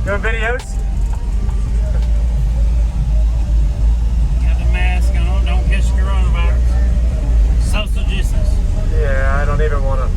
Doing videos? Got the mask on, don't catch coronavirus. Social distance. Yeah, I don't even want to.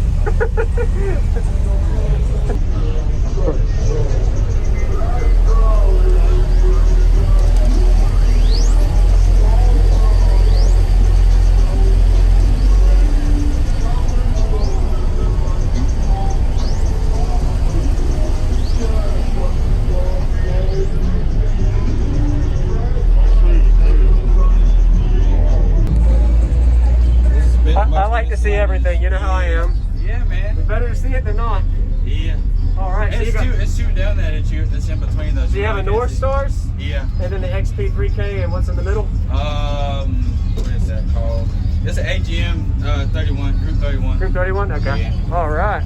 I like to see everything, you know how I am. Yeah, man. It's better to see it than not. Yeah. Alright, so It's two down there that's in between those. do you have a North Stars? Yeah. And then the XP3K, and what's in the middle? What is that called? It's an AGM 31, Group 31. Group 31? Okay. Yeah. Alright.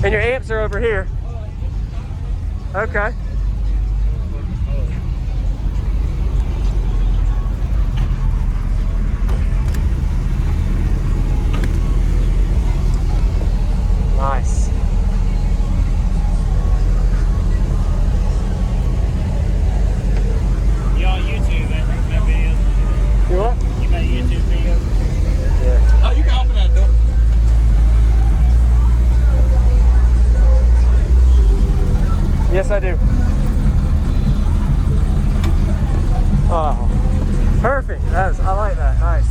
And your amps are over here. Okay. Nice. You on YouTube, that videos? You what? You got YouTube videos? Yeah. Oh, you can open that door. Yes, I do. Oh, perfect. I like that. Nice.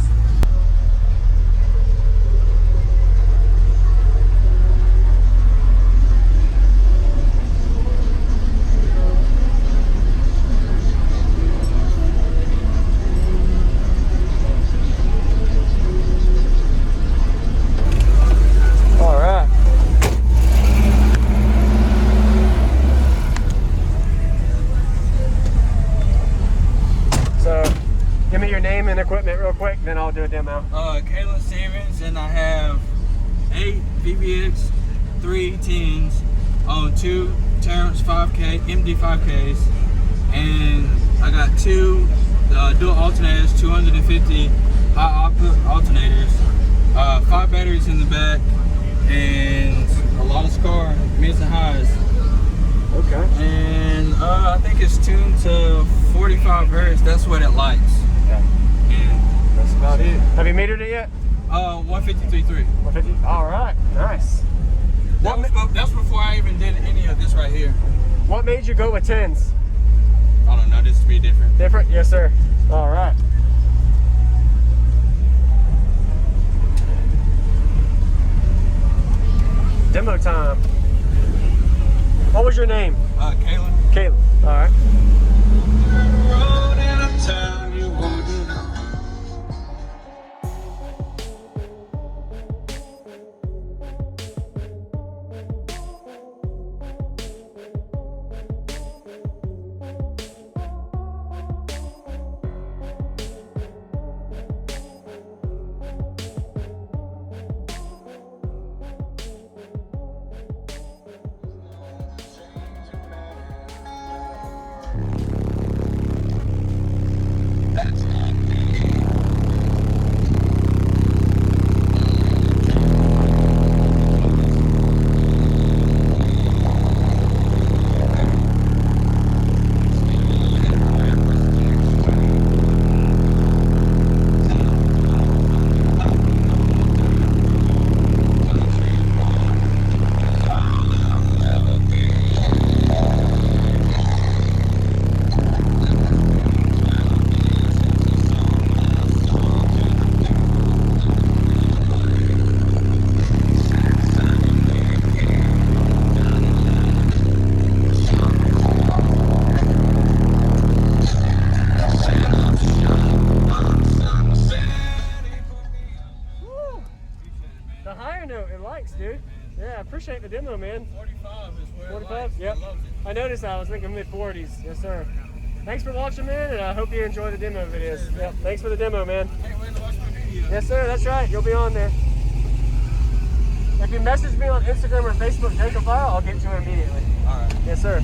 Give me your name and equipment real quick, then I'll do a demo. Kaleb Stevens, and I have 8 VBX 310s on 2 Terrence 5K, MD5Ks, and I got 2 dual alternators, 250 high output alternators, 5 batteries in the back, and a lot of Skar mids and highs. Okay. And I think it's tuned to 45 hertz. That's what it likes. Yeah. And that's about it. Have you metered it yet? 153.3. 150. All right. Nice. That's before I even did any of this right here. What made you go with 10s? I don't know. This to be different. Different? Yes, sir. All right. Demo time. What was your name? Kaleb. Kaleb. All right. Dude. Yeah, I appreciate the demo, man. 45 is where 45? Yep. I noticed that. I was thinking mid-40s. Yes, sir. Thanks for watching, man, and I hope you enjoy the demo videos. Sure, yep. Thanks for the demo, man. Can't wait to watch my video. Yes, sir. That's right. You'll be on there. If you message me on Instagram or Facebook, JacobViral, I'll get to it immediately. All right. Yes, sir.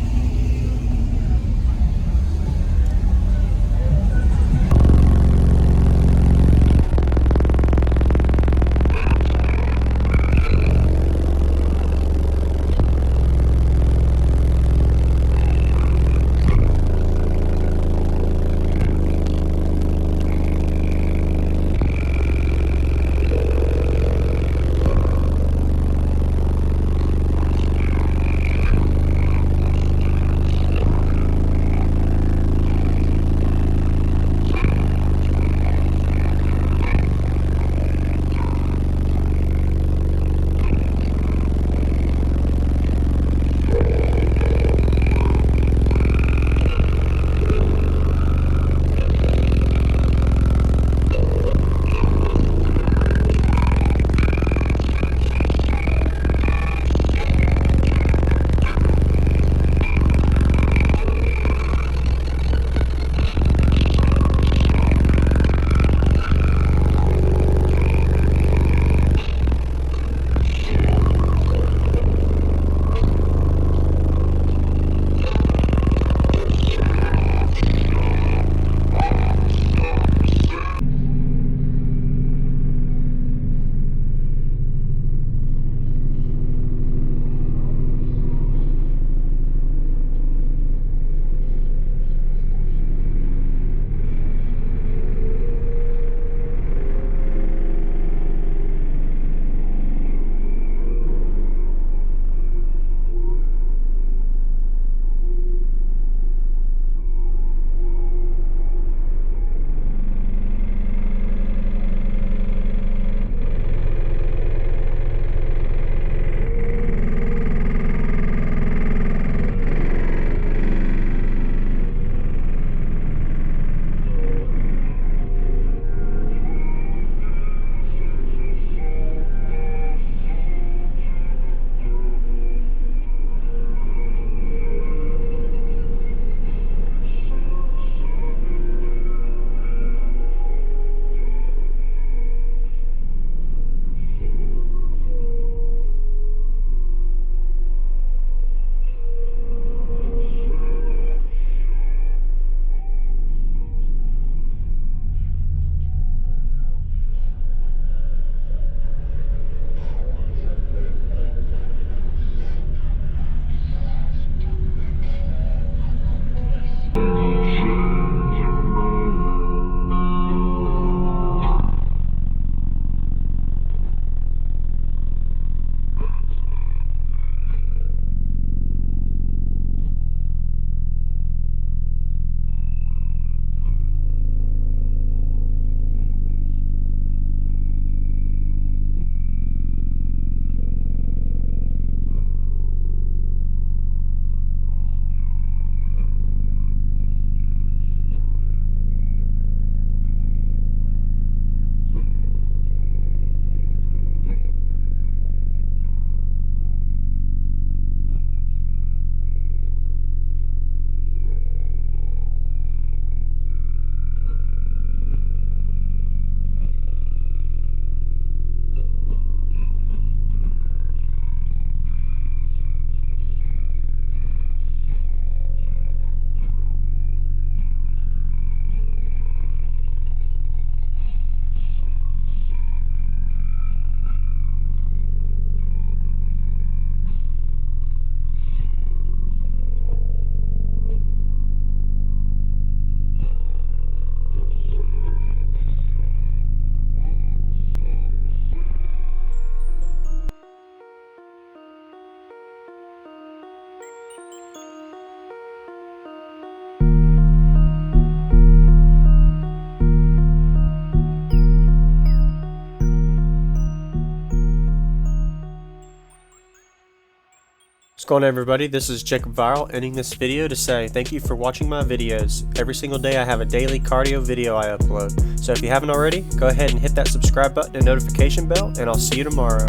What's going on, everybody? This is JacobViral, ending this video to say thank you for watching my videos. Every single day I have a daily cardio video I upload. So if you haven't already, go ahead and hit that subscribe button and notification bell, and I'll see you tomorrow.